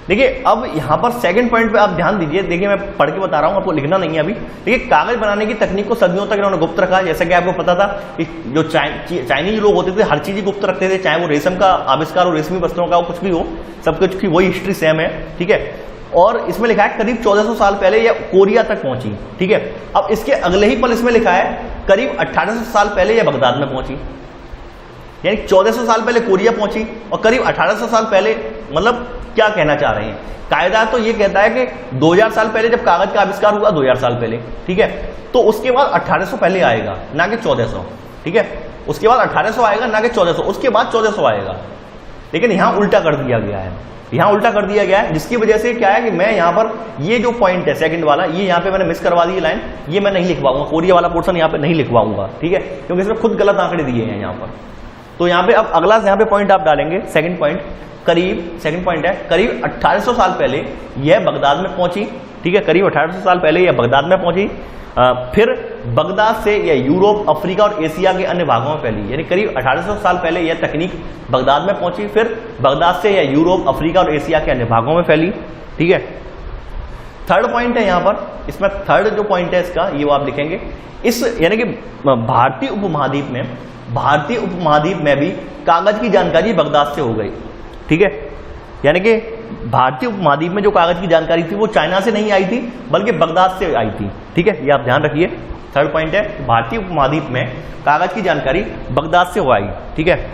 देखिए अब यहां पर सेकंड पॉइंट पे आप ध्यान दीजिए, देखिए मैं पढ़ के बता रहा हूं, आपको लिखना नहीं है अभी। देखिए कागज बनाने की तकनीक को सदियों तक इन्होंने गुप्त रखा, जैसा कि आपको पता था कि जो चाइनीज लोग होते थे हर चीज गुप्त रखते थे, चाहे वो रेशम का आविष्कार हो, रेशमी वस्त्रों का हो, कुछ भी हो, सब कुछ की वही हिस्ट्री सेम है। ठीक है, और इसमें लिखा है करीब 1400 साल पहले यह कोरिया तक पहुंची। ठीक है, अब इसके अगले ही पल इसमें लिखा है करीब 1800 साल पहले यह बगदाद में पहुंची, यानी 1400 साल पहले कोरिया पहुंची और करीब 1800 साल पहले, मतलब क्या कहना चाह रहे हैं, कायदा तो ये कहता है कि 2000 साल पहले जब कागज का आविष्कार हुआ, 2000 साल पहले, ठीक है, तो उसके बाद 1800 पहले आएगा, ना कि 1400। ठीक है, उसके बाद 1800 आएगा, ना कि 1400, उसके बाद 1400 आएगा। लेकिन यहां उल्टा कर दिया गया है, यहां उल्टा कर दिया गया है, जिसकी वजह से क्या है कि मैं यहां पर ये जो पॉइंट है सेकंड वाला, ये यहां पे मैंने मिस करवा दी लाइन, ये मैं नहीं लिखवाऊंगा, कोरिया वाला पोर्शन यहां पे नहीं लिखवाऊंगा। ठीक है, क्योंकि इसमें खुद गलत आंकड़े दिए हैं यहां पर। तो यहां पे अब अगला यहां पे पॉइंट आप डालेंगे, सेकंड पॉइंट, सेकंड पॉइंट है करीब 1800 साल पहले यह बगदाद में पहुंची। ठीक है, करीब 1800 साल पहले यह बगदाद में पहुंची, फिर बगदाद से यह यूरोप, अफ्रीका और एशिया के अन्य भागों में फैली, यानी करीब 1800 साल पहले यह तकनीक बगदाद में पहुंची, फिर बगदाद से यह यूरोप, अफ्रीका और एशिया के अन्य भागों में फैली। ठीक है, थर्ड पॉइंट है यहां पर, इसमें थर्ड जो पॉइंट है इसका, ये वो आप लिखेंगे, इस यानी कि भारतीय उपमहाद्वीप में भी कागज की जानकारी बगदाद से हो गई। ठीक है, यानी कि भारतीय उपमहाद्वीप में जो कागज की जानकारी थी वो चाइना से नहीं आई थी, बल्कि बगदाद से आई थी। ठीक है, ये आप ध्यान रखिए, थर्ड पॉइंट है भारतीय उपमहाद्वीप में कागज की जानकारी बगदाद से हो आई। ठीक है,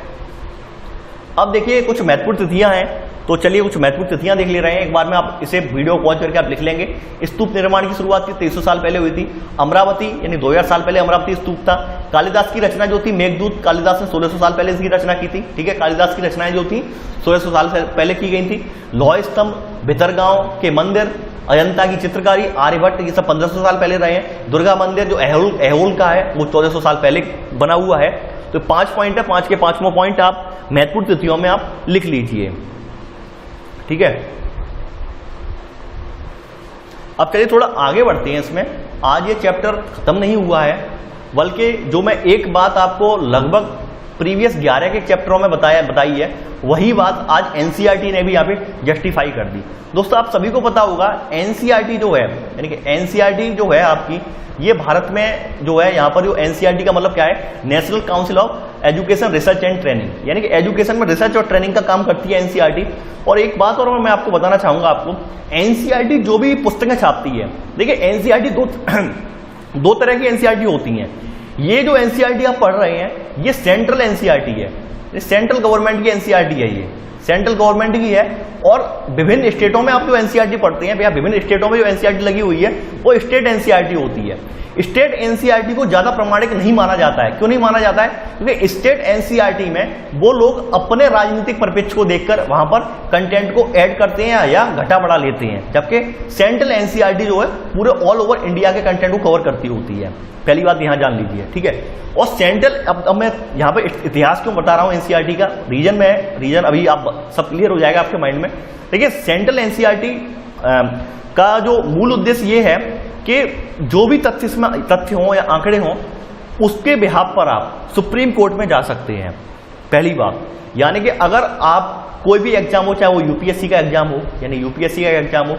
अब देखिए कुछ महत्वपूर्ण तिथियां हैं, तो चलिए कुछ महत्वपूर्ण तिथियां देख ले रहे हैं। एक बार में आप इसे वीडियो पॉज करके आप लिख लेंगे। स्तूप निर्माण की शुरुआत 2300 साल पहले हुई थी। अमरावती यानी 2000 साल पहले अमरावती स्तूप था। कालिदास की रचना जो थी मेघदूत, कालिदास ने 1600 साल पहले इसकी रचना की थी। ठीक है, कालिदास की रचनाएं जो थी 1600 साल पहले की गई थी। लौह स्तंभ, भितरगांव के मंदिर, अजंता की चित्रकारी, आर्यभट्ट, ये सब 1500 साल पहले रहे हैं। दुर्गा मंदिर जो एहोल का है वो 1400 साल पहले बना हुआ है। तो 5 पॉइंट है, 5 के 5वां पॉइंट आप महत्वपूर्ण तिथियों में आप लिख लीजिए। ठीक है, अब चलिए थोड़ा आगे बढ़ते हैं इसमें। आज ये चैप्टर खत्म नहीं हुआ है, बल्कि जो मैं एक बात आपको लगभग प्रीवियस 11 के चैप्टरों में बताई है, वही बात आज एनसीईआरटी ने भी यहाँ पे जस्टिफाई कर दी। दोस्तों आप सभी को पता होगा एनसीईआरटी जो है, यानी कि एनसीईआरटी जो है आपकी, ये भारत में जो है, यहाँ पर जो एनसीईआरटी का मतलब क्या है, national council of education research and training, यानी कि एजुकेशन में रिसर्च और ट्रेनिंग का काम करती है एनसीईआरटी। और एक बात और मैं आपको बताना चाहूंगा, आपको एनसीईआरटी जो भी पुस्तकें छापती है, देखिए एनसीईआरटी दो तरह की एनसीईआरटी होती हैं। ये जो एनसीईआरटी आप पढ़ रहे हैं ये सेंट्रल एनसीईआरटी है, सेंट्रल गवर्नमेंट की एनसीईआरटी है, ये सेंट्रल गवर्नमेंट की है। और विभिन्न स्टेटों में आप जो एनसीईआरटी पढ़ते हैं भैया, विभिन्न स्टेटों में जो एनसीईआरटी लगी हुई है वो स्टेट एनसीईआरटी होती है। स्टेट एनसीईआरटी को ज्यादा प्रमाणिक नहीं माना जाता है। क्यों नहीं माना जाता है? क्योंकि स्टेट एनसीईआरटी में वो लोग अपने राजनीतिक परिप्रेक्ष्य को देखकर वहां पर कंटेंट को ऐड करते हैं या घटा बढ़ा लेते हैं, जबकि सेंट्रल एनसीईआरटी जो है पूरे ऑल ओवर इंडिया के कंटेंट को कवर करती होती है। पहली बात यहां जान लीजिए, ठीक है। और सेंट्रल, अब मैं यहां पर इतिहास क्यों बता रहा हूं एनसीईआरटी का, रीजन अभी आप सब क्लियर हो जाएगा आपके माइंड में। देखिए सेंट्रल एनसीईआरटी का जो मूल उद्देश्य ये है कि जो भी तथ्य हो या आंकड़े हों उसके बिहाफ पर आप सुप्रीम कोर्ट में जा सकते हैं, पहली बात। यानी कि अगर आप कोई भी एग्जाम हो, चाहे वो यूपीएससी का एग्जाम हो, यानी यूपीएससी का एग्जाम हो,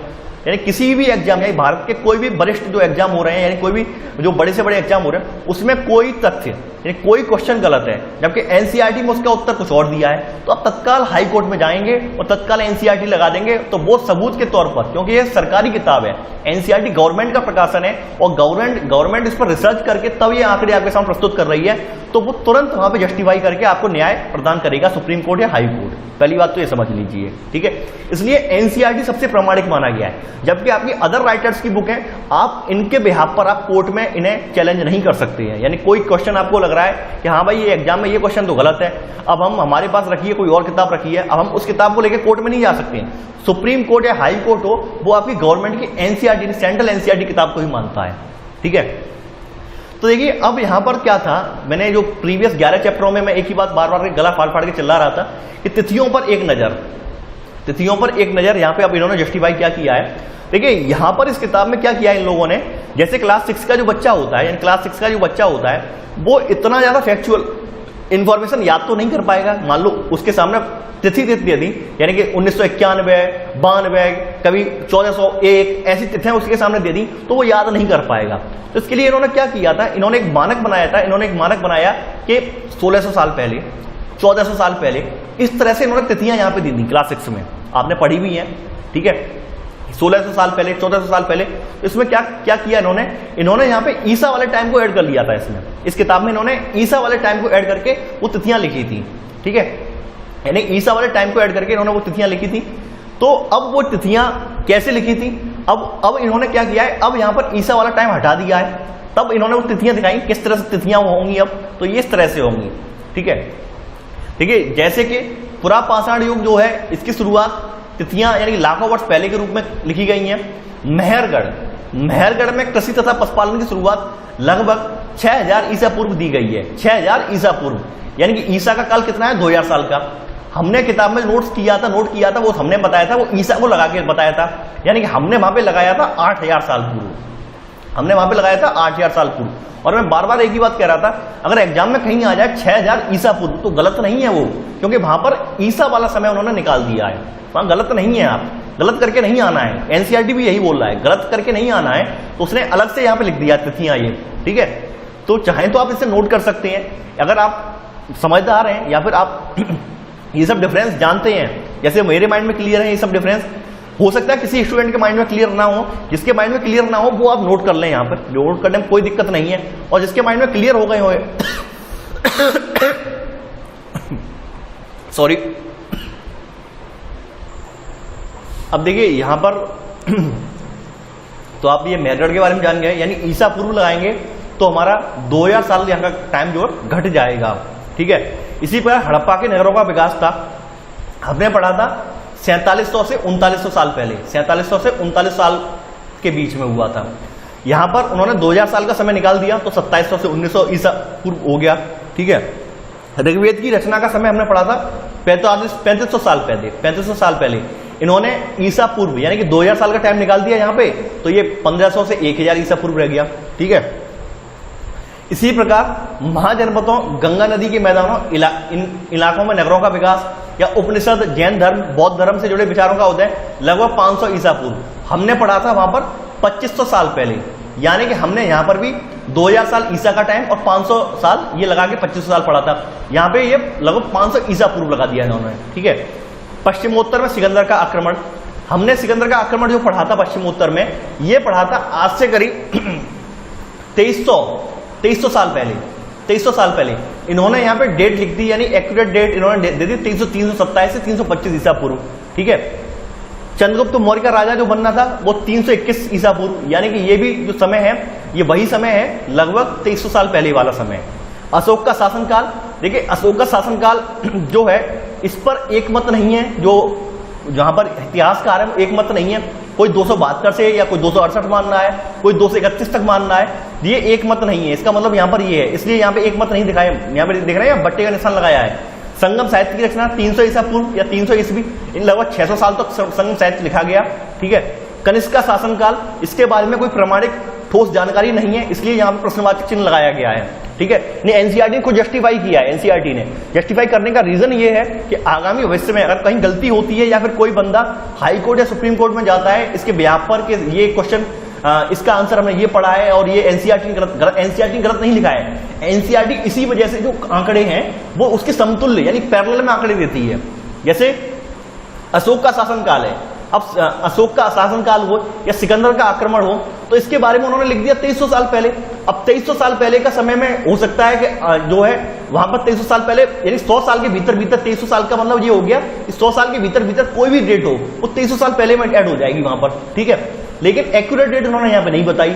यानी किसी भी एग्जाम, यानी भारत के कोई भी वरिष्ठ जो एग्जाम हो रहे हैं, यानी कोई भी जो बड़े से बड़े एग्जाम हो रहे हैं, उसमें कोई तथ्य यानी कोई क्वेश्चन गलत है जबकि एनसीईआरटी में उसका उत्तर कुछ और दिया है, तो आप तत्काल हाई कोर्ट में जाएंगे और तत्काल एनसीईआरटी लगा देंगे। तो वो सबूत के तौर पर, क्योंकि ये सरकारी किताब है, एनसीईआरटी गवर्नमेंट का प्रकाशन है और गवर्नमेंट इस पर रिसर्च करके तब ये आंकड़े आपके सामने प्रस्तुत कर रही है, तो वो तुरंत वहां पे जस्टिफाई करके आपको न्याय प्रदान करेगा सुप्रीम कोर्ट या हाई कोर्ट। पहली बात तो ये समझ लीजिए, ठीक है। इसलिए एनसीईआरटी सबसे प्रामाणिक माना गया है, जबकि आपकी अदर राइटर्स की बुक है, आप इनके बिहाफ पर आप कोर्ट में इन्हें चैलेंज नहीं कर सकते हैं। यानी कोई क्वेश्चन आपको लग रहा है कि हाँ भाई ये एग्जाम में ये क्वेश्चन तो गलत है, अब हम हमारे पास रखिए कोई और किताब रखी है, अब हम उस किताब को लेकर कोर्ट में नहीं जा सकते हैं। सुप्रीम कोर्ट या हाई कोर्ट हो, वो आपकी गवर्नमेंट की एनसीईआरटी सेंट्रल एनसीईआरटी किताब को ही मानता है, ठीक है। तो देखिए अब यहां पर क्या था, मैंने जो प्रीवियस 11 चैप्टरों में मैं एक ही बात बार बार गला फाड़ फाड़ के चिल्ला रहा था कि तिथियों पर एक नजर, यहां पे अब इन्होंने जस्टिफाई क्या किया है। देखिए यहां पर इस किताब में क्या किया है इन लोगों ने, जैसे क्लास 6 का जो बच्चा होता है, यानी क्लास 6 का जो बच्चा होता है वो इतना ज्यादा फैक्चुअल इंफॉर्मेशन याद तो नहीं कर पाएगा। मान लो उसके सामने तिथि दे दी, यानी कि 1991, 92, कभी 1401 ऐसी तिथियां उसके सामने दे दी, तो वो याद नहीं कर पाएगा। तो इसके लिए इन्होंने क्या किया था, इन्होंने एक मानक बनाया कि 1600 साल पहले, 1400 साल पहले, इस तरह से इन्होंने तिथियां यहां पे दी क्लास 6 में, आपने पढ़ी भी है, ठीक है। 1600 साल पहले, 1400 साल पहले, तो इसमें क्या क्या किया इन्होंने यहाँ पे ईसा वाले टाइम को ऐड कर लिया था। इसमें इस किताब में इन्होंने ईसा वाले टाइम को ऐड करके वो तिथियां लिखी थी, ठीक है। यानी ईसा वाले टाइम को ऐड करके इन्होंने वो तिथियां लिखी थी। तो अब वो तिथियां कैसे लिखी थी, अब इन्होंने क्या किया है, अब यहां पर ईसा वाला टाइम हटा दिया है, तब इन्होंने वो तिथियां दिखाई, किस तरह से तिथियां होंगी अब, तो ये इस तरह से होंगी, ठीक है। देखिए जैसे कि पुरा पाषाण युग जो है, इसकी शुरुआत तिथियां यानी लाखों वर्ष पहले के रूप में लिखी गई हैं। मेहरगढ़ में कृषि तथा पशुपालन की शुरुआत लगभग 6000 ईसा पूर्व दी गई है। 6000 ईसा पूर्व, यानी कि ईसा का काल कितना है, 2000 साल का। हमने किताब में नोट किया था, वो हमने बताया था, वो ईसा को लगा के बताया था, यानी कि हमने वहां पे लगाया था 8000 साल पूर्व, हमने वहां पे लगाया था 8000 साल पूर्व। और मैं बार बार एक ही बात कह रहा था, अगर एग्जाम में कहीं आ जाए 6000 ईसा पूर्व तो गलत नहीं है वो, क्योंकि वहां पर ईसा वाला समय उन्होंने निकाल दिया है, वहां गलत नहीं है। आप गलत करके नहीं आना है, एनसीईआरटी भी यही बोल रहा है, गलत करके नहीं आना है, तो उसने अलग से यहां पे लिख दिया तिथियां ये, ठीक है। तो चाहे तो आप इसे नोट कर सकते हैं, अगर आप समझदार हैं या फिर आप ये सब डिफरेंस जानते हैं, जैसे मेरे माइंड में क्लियर है ये सब डिफरेंस, हो सकता है किसी स्टूडेंट के माइंड में क्लियर ना हो, जिसके माइंड में क्लियर ना हो वो आप नोट कर लें, यहाँ पर नोट करने में कोई दिक्कत नहीं है, और जिसके माइंड में क्लियर हो गए हो सॉरी। अब देखिए यहां पर तो आप ये मेहरगढ़ के बारे में जान गए, यानी ईसा पूर्व लगाएंगे तो हमारा 2000 साल यहाँ का टाइम जो घट जाएगा, ठीक है। इसी पर हड़प्पा के नगरों का विकास था, हमने पढ़ा था 4700 से 3900 साल पहले, 4700 से 39 साल के बीच में हुआ था। यहां पर उन्होंने 2000 साल का समय निकाल दिया, तो 2700 से 1900 ईसा पूर्व हो गया, ठीक है। ऋग्वेद की रचना का समय हमने पढ़ा था 3500 साल पहले, इन्होंने ईसा पूर्व यानी कि 2000 साल का टाइम निकाल दिया यहाँ पे, तो ये 1500 से 1000 ईसा पूर्व रह गया, ठीक है। इसी प्रकार महाजनपदों, गंगा नदी के मैदानों, इन इलाकों में नगरों का विकास या उपनिषद, जैन धर्म, बौद्ध धर्म से जुड़े विचारों का उदय लगभग 500 ईसा पूर्व, हमने पढ़ा था वहां पर 2500 साल पहले, यानी कि हमने यहां पर भी 2000 साल ईसा का टाइम और 500 साल ये लगा के 2500 साल पढ़ा था, यहाँ पे ये लगभग 500 ईसा पूर्व लगा दिया इन्होंने, ठीक है। पश्चिमोत्तर में सिकंदर का आक्रमण, हमने सिकंदर का आक्रमण जो पढ़ा था पश्चिमोत्तर में, ये पढ़ा था आज से करीब 2300 साल पहले, 2300 साल पहले इन्होंने यहाँ पे डेट लिख दी, यानी एक्यूरेट डेट इन्होंने दे दी 327 से 325 ईसा पूर्व, ठीक है। चंद्रगुप्त मौर्य का राजा जो बनना था वो 321 ईसा पूर्व, यानी कि ये भी जो समय है ये वही समय है, लगभग 2300 साल पहले वाला समय। अशोक का शासनकाल, देखिए अशोक का शासनकाल जो है इस पर एक मत नहीं है, जो जहां पर इतिहासकार है एक मत नहीं है, कोई 272 से या कोई 268 मान रहा है, कोई 231 तक मान रहा है, ये एक मत नहीं है। इसका मतलब यहाँ पर ये है, इसलिए यहाँ पे एक मत नहीं दिखाया, यहाँ पे दिख रहा है बट्टे का निशान लगाया है। संगम साहित्य की रचना 300 ईसा पूर्व या 300 ईस्वी, इन लगभग 600 साल तक संगम साहित्य लिखा गया। ठीक है, कनिष्क का शासनकाल, इसके बारे में कोई प्रमाणिक ठोस जानकारी नहीं है, इसलिए यहाँ पर प्रश्नवाचक चिन्ह लगाया गया है। ठीक है, एनसीईआरटी को जस्टिफाई किया है। एनसीईआरटी ने जस्टिफाई करने का रीजन ये है कि आगामी भविष्य में अगर कहीं गलती होती है या फिर कोई बंदा हाई कोर्ट या सुप्रीम कोर्ट में जाता है इसके बिहाफ पर कि ये क्वेश्चन इसका आंसर हमने ये पढ़ा है और ये एनसीईआरटी गलत नहीं लिखा है। एनसीईआरटी इसी वजह से जो आंकड़े हैं वो उसके समतुल्य यानी पैरेलल में आंकड़े देती है। जैसे अशोक का शासनकाल है, अब अशोक का शासनकाल हो या सिकंदर का आक्रमण हो तो इसके बारे में उन्होंने लिख दिया 2300 साल पहले। अब 2300 साल पहले का समय में हो सकता है कि जो है वहां पर 2300 साल पहले यानी 100 साल के भीतर 2300 साल का मतलब ये हो गया 100 साल के भीतर कोई भी डेट हो वो 2300 साल पहले में ऐड हो जाएगी वहां पर। ठीक है, लेकिन एक्यूरेट डेट उन्होंने यहाँ पे नहीं बताई।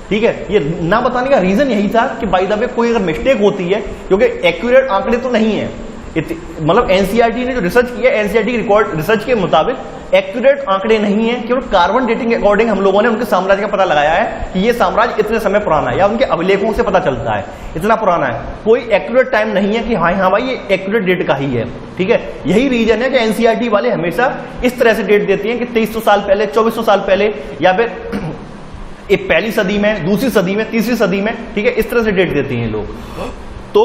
ठीक है, ये ना बताने का रीजन यही था कि बाय द वे कोई अगर मिस्टेक होती है, क्योंकि एक्यूरेट आंकड़े तो नहीं है, मतलब एनसीईआरटी ने जो रिसर्च किया, एनसीईआरटी की रिकॉर्ड रिसर्च के मुताबिक एक्यूरेट आंकड़े नहीं है, केवल कार्बन डेटिंग के अकॉर्डिंग हम लोगों ने उनके साम्राज्य का पता लगाया है कि ये साम्राज्य इतने समय पुराना है, या उनके अभिलेखों से पता चलता है इतना पुराना है। कोई एक्यूरेट टाइम नहीं है कि हाँ भाई ये एक्यूरेट डेट का ही है। ठीक है, यही रीजन है कि एनसीईआरटी वाले हमेशा इस तरह से डेट देती हैं कि 2300 साल पहले, 2400 साल पहले, या फिर एक पहली सदी में, दूसरी सदी में, तीसरी सदी में। ठीक है, इस तरह से डेट देते हैं लोग। तो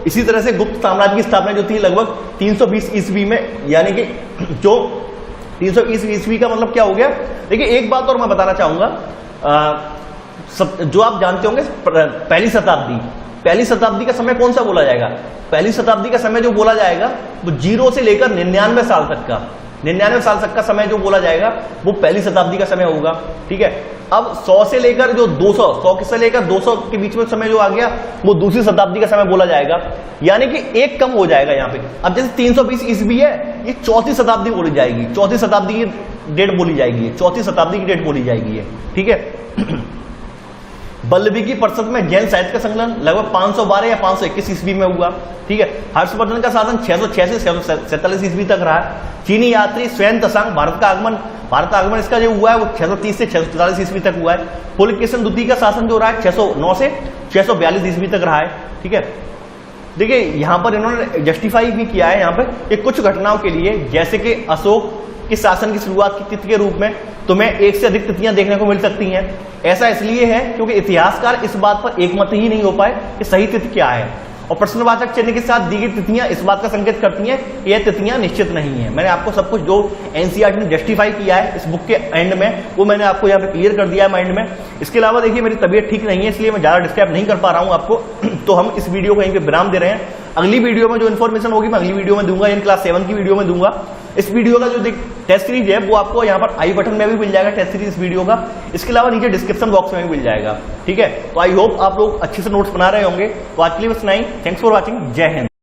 इसी तरह से गुप्त साम्राज्य की स्थापना जो थी लगभग 320 ईस्वी में, यानी कि जो 320 ईस्वी का मतलब क्या हो गया। देखिए एक बात और मैं बताना चाहूंगा, जो आप जानते होंगे पहली शताब्दी का समय कौन सा बोला जाएगा। पहली शताब्दी का समय जो बोला जाएगा वो 0 से लेकर 99 साल तक का 99 साल तक का समय जो बोला जाएगा वो पहली शताब्दी का समय होगा। ठीक है, अब 100 से लेकर जो 200, 100 से लेकर 200 के बीच में समय जो आ गया वो दूसरी शताब्दी का समय बोला जाएगा, यानी कि एक कम हो जाएगा यहाँ पे। अब जैसे 320 ईस्वी है, ये चौथी शताब्दी बोली जाएगी, चौथी शताब्दी की डेट बोली जाएगी, चौथी शताब्दी की डेट बोली जाएगी है। ठीक है, बल्लभिकी परिषद में जैन साहित्य का संकलन लगभग 512 या 521 ईस्वी में हुआ। ठीक है, हर्षवर्धन का शासन 606 से 647 ईस्वी तक रहा है। चीनी यात्री स्वयं तसांग भारत आगमन इसका जो हुआ है वो 630 से 644 ईस्वी तक हुआ है। पुलकेशन द्वितीय का शासन जो रहा है 609 से 642 ईस्वी तक रहा है। ठीक है, देखिए यहां पर इन्होंने जस्टिफाई भी किया है यहाँ पर कि कुछ घटनाओं के लिए, जैसे कि अशोक के शासन की शुरुआत की तिथि के रूप में तुम्हें एक से अधिक तिथियां देखने को मिल सकती हैं। ऐसा इसलिए है क्योंकि इतिहासकार इस बात पर एकमत ही नहीं हो पाए कि सही तिथि क्या है, और प्रश्नवाचक चिन्ह के साथ दी गई तिथियां इस बात का संकेत करती हैं कि यह तिथियां निश्चित नहीं है। मैंने आपको सब कुछ जो एनसीईआरटी ने जस्टिफाई किया है इस बुक के एंड में वो मैंने आपको यहाँ पे क्लियर कर दिया है माइंड में। इसके अलावा देखिए मेरी तबीयत ठीक नहीं है इसलिए मैं ज्यादा डिस्क्राइब नहीं कर पा रहा हूँ आपको, तो हम इस वीडियो को यहीं पे विराम दे रहे हैं। अगली वीडियो में जो इन्फॉर्मेशन होगी मैं अगली वीडियो में दूंगा, इन क्लास 7 की वीडियो में दूंगा। इस वीडियो का जो टेस्ट सीरीज है वो आपको यहाँ पर आई बटन में भी मिल जाएगा, टेस्ट सीरीज इस वीडियो का। इसके अलावा नीचे डिस्क्रिप्शन बॉक्स में भी मिल जाएगा। ठीक है, तो आई होप आप लोग अच्छे से नोट्स बना रहे होंगे। तो आज के लिए बस नहीं, थैंक्स फॉर वॉचिंग, जय हिंद।